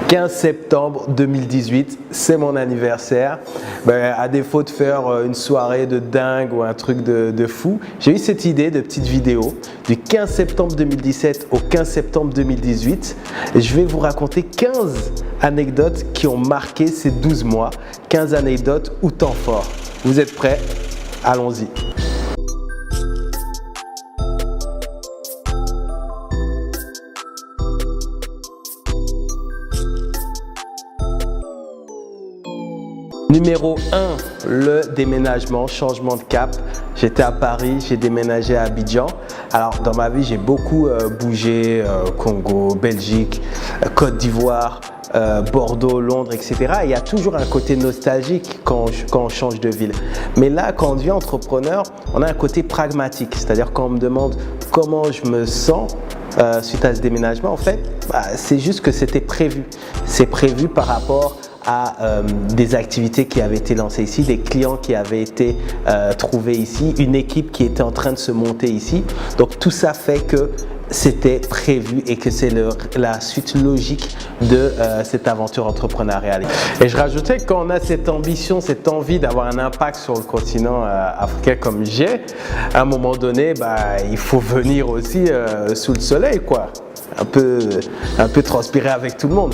15 septembre 2018, c'est mon anniversaire. À défaut de faire une soirée de dingue ou un truc de fou, j'ai eu cette idée de petite vidéo du 15 septembre 2017 au 15 septembre 2018. Et je vais vous raconter 15 anecdotes qui ont marqué ces 12 mois, 15 anecdotes ou temps forts. Vous êtes prêts? Allons-y. Numéro 1, le déménagement, changement de cap. J'étais à Paris, j'ai déménagé à Abidjan. Alors dans ma vie, j'ai beaucoup bougé, Congo, Belgique, Côte d'Ivoire, Bordeaux, Londres, etc. Et il y a toujours un côté nostalgique quand on change de ville. Mais là, quand on devient entrepreneur, on a un côté pragmatique. C'est-à-dire quand on me demande comment je me sens suite à ce déménagement, en fait, c'est juste que c'était prévu. C'est prévu par rapport à des activités qui avaient été lancées ici, des clients qui avaient été trouvés ici, une équipe qui était en train de se monter ici. Donc tout ça fait que c'était prévu et que c'est la suite logique de cette aventure entrepreneuriale. Et je rajoutais que quand on a cette ambition, cette envie d'avoir un impact sur le continent africain comme j'ai, à un moment donné, il faut venir aussi sous le soleil, quoi. Un peu transpirer avec tout le monde.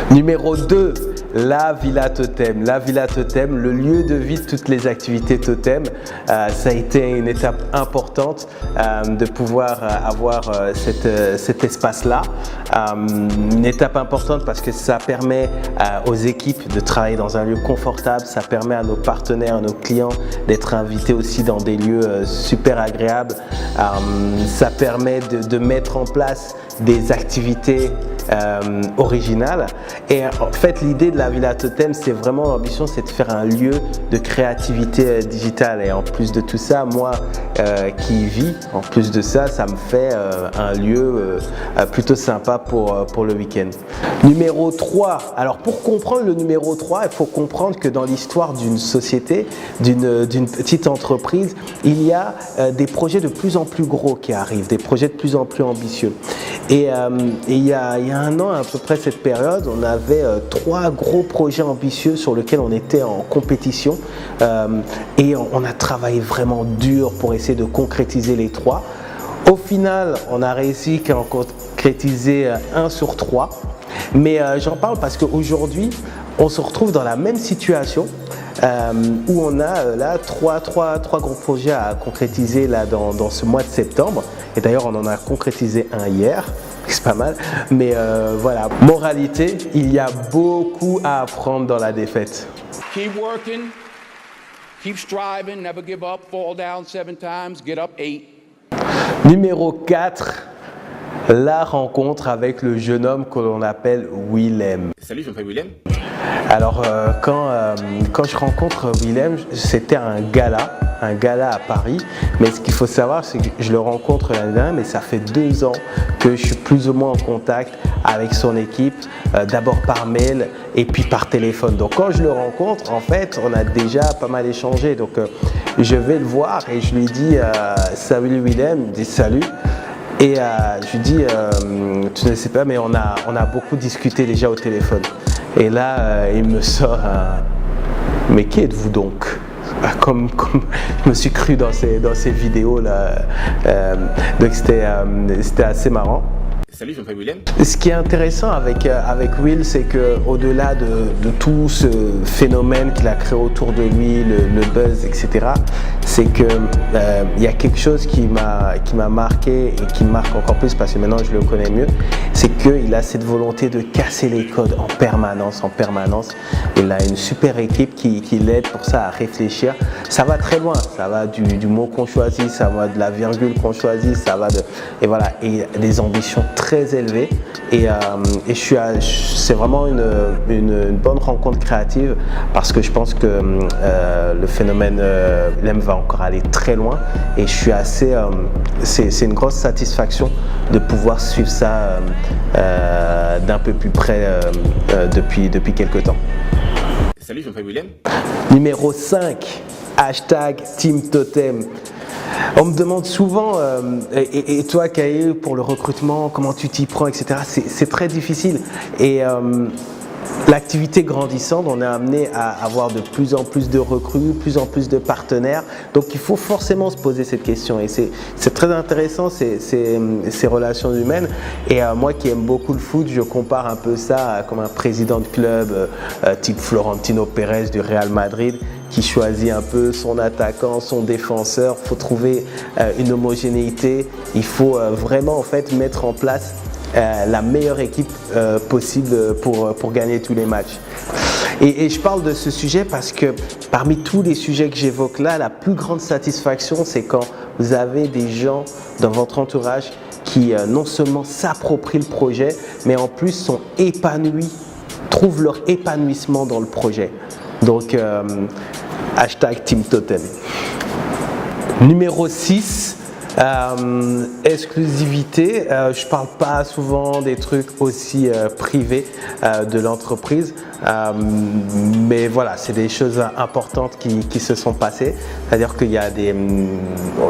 Numéro 2, la Villa Totem. La Villa Totem, le lieu de vie de toutes les activités Totem. Ça a été une étape importante de pouvoir avoir cet espace-là. Une étape importante parce que ça permet aux équipes de travailler dans un lieu confortable. Ça permet à nos partenaires, à nos clients d'être invités aussi dans des lieux super agréables. Ça permet de mettre en place des activités originales. Et en fait, l'idée de la Villa Totem, c'est vraiment l'ambition, c'est de faire un lieu de créativité digitale. Et en plus de tout ça, moi qui y vis, en plus de ça, ça me fait un lieu plutôt sympa pour le week-end. Numéro 3. Alors pour comprendre le numéro 3, il faut comprendre que dans l'histoire d'une société, d'une petite entreprise, il y a des projets de plus en plus gros qui arrivent, des projets de plus en plus ambitieux. Et il y a un an, à peu près cette période, on avait 3 gros projets ambitieux sur lesquels on était en compétition et on a travaillé vraiment dur pour essayer de concrétiser les 3. Au final, on a réussi à en concrétiser 1 sur 3, mais j'en parle parce qu'aujourd'hui, on se retrouve dans la même situation où on a là 3 gros projets à concrétiser là, dans ce mois de septembre. Et d'ailleurs, on en a concrétisé un hier, c'est pas mal. Mais voilà, moralité, il y a beaucoup à apprendre dans la défaite. Keep working, keep striving, never give up, fall down 7 times, get up 8. Numéro 4, la rencontre avec le jeune homme que l'on appelle Willem. Salut, je m'appelle Willem. Alors quand je rencontre Willem, c'était un gala à Paris, mais ce qu'il faut savoir, c'est que je le rencontre l'année dernière, mais ça fait 2 ans que je suis plus ou moins en contact avec son équipe, d'abord par mail et puis par téléphone. Donc quand je le rencontre, en fait, on a déjà pas mal échangé. Donc je vais le voir et je lui dis salut Willem, il me dit salut. Et je lui dis, tu ne sais pas, mais on a beaucoup discuté déjà au téléphone. Et là, il me sort un « Mais qui êtes-vous donc ?» Comme je me suis cru dans ces vidéos-là. Donc c'était assez marrant. Salut, je m'appelle Willem. Ce qui est intéressant avec Will, c'est qu'au-delà de tout ce phénomène qu'il a créé autour de lui, le buzz, etc., c'est qu'il y a quelque chose qui m'a marqué et qui me marque encore plus parce que maintenant je le connais mieux, c'est qu'il a cette volonté de casser les codes en permanence. Il a une super équipe qui l'aide pour ça à réfléchir. Ça va très loin, ça va du mot qu'on choisit, ça va de la virgule qu'on choisit, ça va et voilà, et des ambitions très élevées. Et c'est vraiment une bonne rencontre créative parce que je pense que le phénomène Willem va encore aller très loin et je suis assez c'est une grosse satisfaction de pouvoir suivre ça d'un peu plus près depuis quelques temps. Salut, je m'appelle Willem. Numéro 5, hashtag Team Totem. On me demande souvent, et toi Kaï, pour le recrutement, comment tu t'y prends, etc. C'est très difficile. Et l'activité grandissante, on est amené à avoir de plus en plus de recrues, plus en plus de partenaires. Donc il faut forcément se poser cette question. Et c'est très intéressant ces relations humaines. Et moi qui aime beaucoup le foot, je compare un peu ça comme un président de club type Florentino Pérez du Real Madrid, qui choisit un peu son attaquant, son défenseur. Il faut trouver une homogénéité. Il faut vraiment en fait mettre en place la meilleure équipe possible pour gagner tous les matchs. Et je parle de ce sujet parce que parmi tous les sujets que j'évoque là, la plus grande satisfaction, c'est quand vous avez des gens dans votre entourage qui non seulement s'approprient le projet, mais en plus sont épanouis, trouvent leur épanouissement dans le projet. Donc, hashtag Team Totem. Numéro 6. Exclusivité, je ne parle pas souvent des trucs aussi privés de l'entreprise, mais voilà, c'est des choses importantes qui se sont passées. C'est-à-dire qu'il y a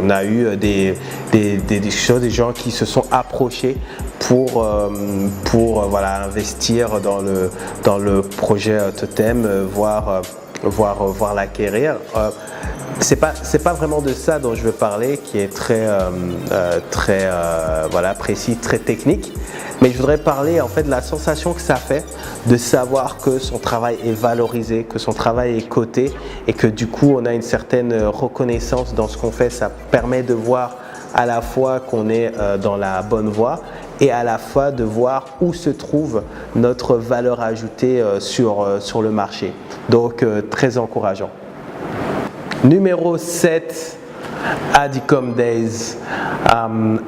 on a eu des choses, des gens qui se sont approchés pour voilà, investir dans le projet Totem, voire l'acquérir. C'est pas vraiment de ça dont je veux parler, qui est très voilà, précis, très technique, mais je voudrais parler en fait de la sensation que ça fait de savoir que son travail est valorisé, que son travail est coté et que du coup on a une certaine reconnaissance dans ce qu'on fait. Ça permet de voir à la fois qu'on est dans la bonne voie et à la fois de voir où se trouve notre valeur ajoutée sur le marché. Donc très encourageant. Numéro 7, Adicom Days,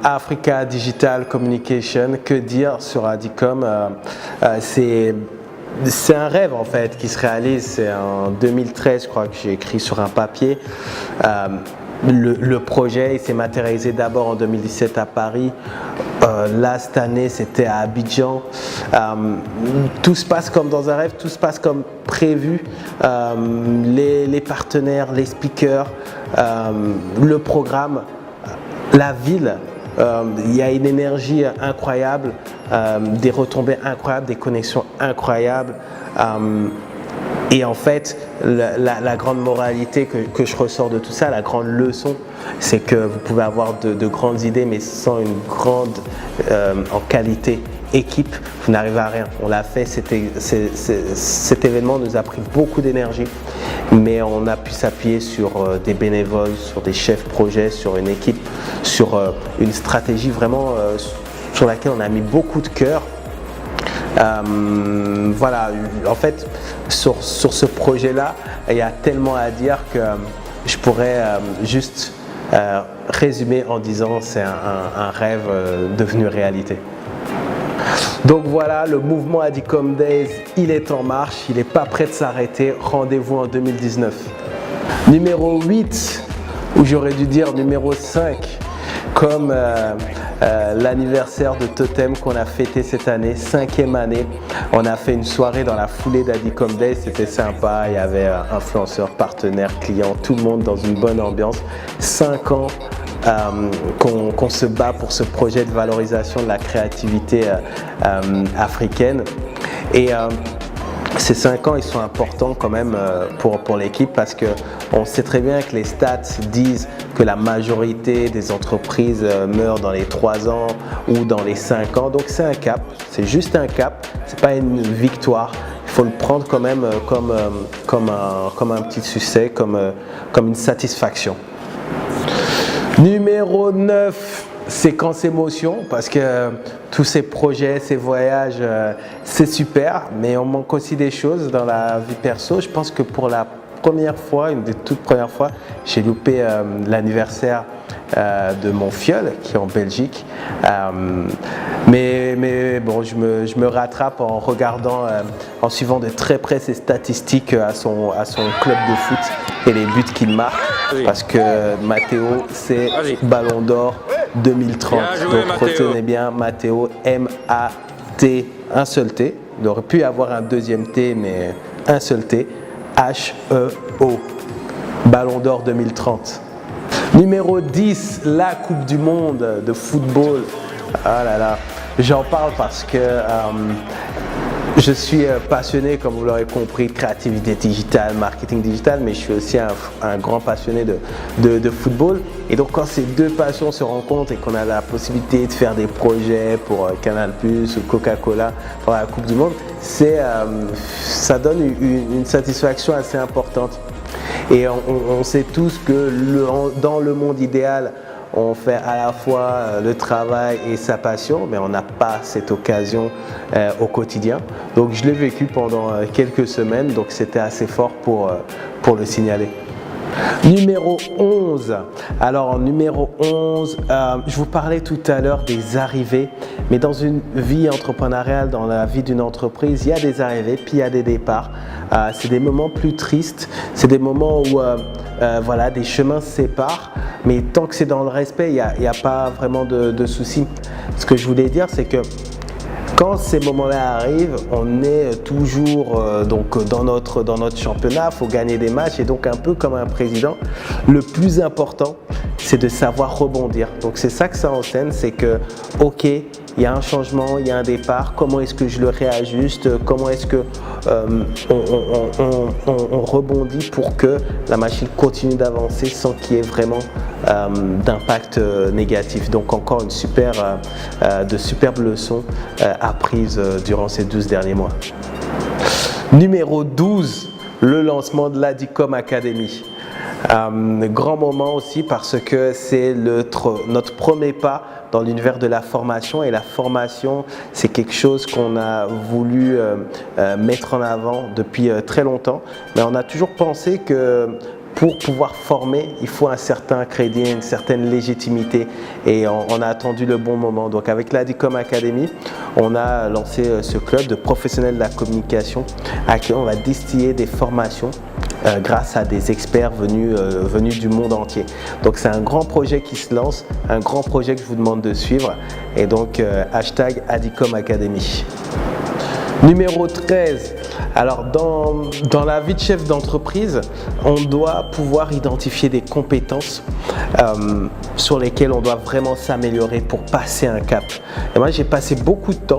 Africa Digital Communication. Que dire sur Adicom? C'est un rêve en fait qui se réalise. C'est en 2013, je crois que j'ai écrit sur un papier. Le projet s'est matérialisé d'abord en 2017 à Paris. Là, cette année, c'était à Abidjan. Tout se passe comme dans un rêve, tout se passe comme prévu. Les partenaires, les speakers, le programme, la ville. Il y a une énergie incroyable, des retombées incroyables, des connexions incroyables. Et en fait, la grande moralité que je ressors de tout ça, la grande leçon, c'est que vous pouvez avoir de grandes idées, mais sans une grande en qualité équipe, vous n'arrivez à rien. On l'a fait, cet événement nous a pris beaucoup d'énergie, mais on a pu s'appuyer sur des bénévoles, sur des chefs projets, sur une équipe, sur une stratégie vraiment sur laquelle on a mis beaucoup de cœur. Voilà, en fait, sur ce projet-là, il y a tellement à dire que je pourrais juste résumer en disant c'est un rêve devenu réalité. Donc voilà, le mouvement Adicom Days, il est en marche, il n'est pas prêt de s'arrêter. Rendez-vous en 2019. Numéro 8, ou j'aurais dû dire numéro 5, comme l'anniversaire de Totem qu'on a fêté cette année, 5e année. On a fait une soirée dans la foulée d'Adicom Days, c'était sympa, il y avait influenceurs, partenaires, clients, tout le monde dans une bonne ambiance. 5 ans qu'on se bat pour ce projet de valorisation de la créativité africaine. Et ces 5 ans, ils sont importants quand même pour l'équipe parce qu'on sait très bien que les stats disent que la majorité des entreprises meurent dans les 3 ans ou dans les 5 ans. Donc c'est un cap, c'est juste un cap, c'est pas une victoire. Il faut le prendre quand même comme un petit succès, comme une satisfaction. Numéro 9, séquence émotion, parce que tous ces projets, ces voyages, c'est super, mais on manque aussi des choses dans la vie perso. Je pense que pour la première fois, une des toutes premières fois, j'ai loupé l'anniversaire de mon filleul qui est en Belgique. Mais bon, je me rattrape en regardant, en suivant de très près ses statistiques à son club de foot et les buts qu'il marque. Parce que Matteo, c'est Ballon d'Or 2030. Donc retenez bien, Matteo, M-A-T, un seul T. Il aurait pu avoir un deuxième T, mais un seul T. H-E-O. Ballon d'Or 2030. Numéro 10, la Coupe du Monde de football. Ah là là, j'en parle parce que je suis passionné, comme vous l'aurez compris, de créativité digitale, marketing digital, mais je suis aussi un grand passionné de football. Et donc quand ces deux passions se rencontrent et qu'on a la possibilité de faire des projets pour Canal+ ou Coca-Cola pour la Coupe du Monde, ça donne une satisfaction assez importante. Et on sait tous que dans le monde idéal, on fait à la fois le travail et sa passion, mais on n'a pas cette occasion au quotidien. Donc je l'ai vécu pendant quelques semaines, donc c'était assez fort pour le signaler. Numéro 11. Alors numéro 11, je vous parlais tout à l'heure des arrivées, mais dans une vie entrepreneuriale, dans la vie d'une entreprise, il y a des arrivées, puis il y a des départs. C'est des moments plus tristes, c'est des moments où voilà, des chemins se séparent, mais tant que c'est dans le respect, il n'y a pas vraiment de soucis. Ce que je voulais dire, c'est que quand ces moments-là arrivent, on est toujours donc dans notre championnat, il faut gagner des matchs et donc un peu comme un président, le plus important, c'est de savoir rebondir. Donc c'est ça que ça enseigne, c'est que ok, il y a un changement, il y a un départ, comment est-ce que je le réajuste, comment est-ce que on rebondit pour que la machine continue d'avancer sans qu'il y ait vraiment d'impact négatif. Donc encore de superbes leçons apprises durant ces 12 derniers mois. Numéro 12, le lancement de l'Adicom Academy. Grand moment aussi parce que c'est notre premier pas dans l'univers de la formation, et la formation, c'est quelque chose qu'on a voulu mettre en avant depuis très longtemps, mais on a toujours pensé que pour pouvoir former, il faut un certain crédit, une certaine légitimité, et on a attendu le bon moment. Donc avec l'Adicom Academy, on a lancé ce club de professionnels de la communication à qui on va distiller des formations grâce à des experts venus du monde entier. Donc c'est un grand projet qui se lance, un grand projet que je vous demande de suivre, et donc hashtag Adicom Academy. Numéro 13, alors dans la vie de chef d'entreprise, on doit pouvoir identifier des compétences sur lesquelles on doit vraiment s'améliorer pour passer un cap. Et moi j'ai passé beaucoup de temps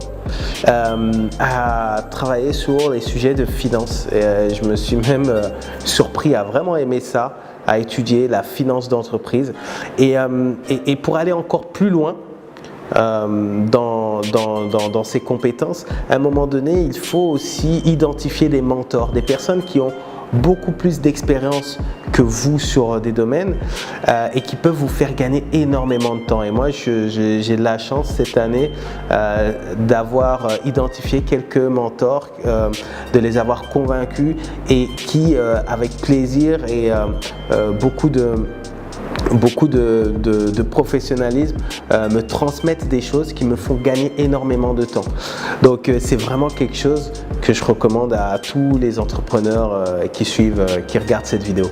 à travailler sur les sujets de finance, et je me suis même surpris à vraiment aimer ça, à étudier la finance d'entreprise, et pour aller encore plus loin dans ses compétences, à un moment donné, il faut aussi identifier des mentors, des personnes qui ont beaucoup plus d'expérience que vous sur des domaines et qui peuvent vous faire gagner énormément de temps. Et moi, j'ai de la chance cette année d'avoir identifié quelques mentors, de les avoir convaincus et qui, avec plaisir et beaucoup de professionnalisme, me transmettent des choses qui me font gagner énormément de temps. Donc c'est vraiment quelque chose que je recommande à tous les entrepreneurs qui regardent cette vidéo.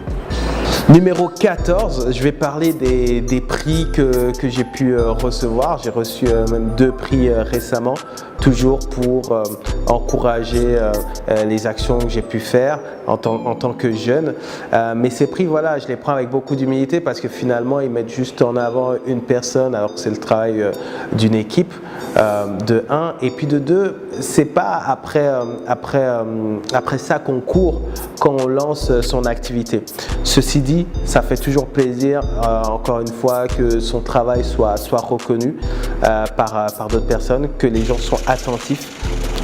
Numéro 14, je vais parler des prix que j'ai pu recevoir. J'ai reçu même 2 prix récemment, toujours pour encourager les actions que j'ai pu faire en tant que jeune. Mais ces prix, voilà, je les prends avec beaucoup d'humilité parce que finalement, ils mettent juste en avant une personne alors que c'est le travail d'une équipe, de 1. Et puis de 2, c'est pas après ça qu'on court quand on lance son activité. Ceci dit, ça fait toujours plaisir, encore une fois, que son travail soit reconnu par d'autres personnes, que les gens soient attentifs,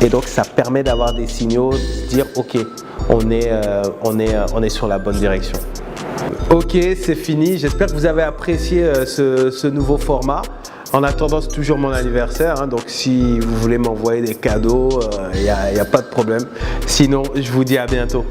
et donc ça permet d'avoir des signaux, de dire ok, on est sur la bonne direction. Ok, c'est fini, j'espère que vous avez apprécié ce nouveau format. En attendant, c'est toujours mon anniversaire, hein, donc si vous voulez m'envoyer des cadeaux, il n'y a pas de problème. Sinon, je vous dis à bientôt.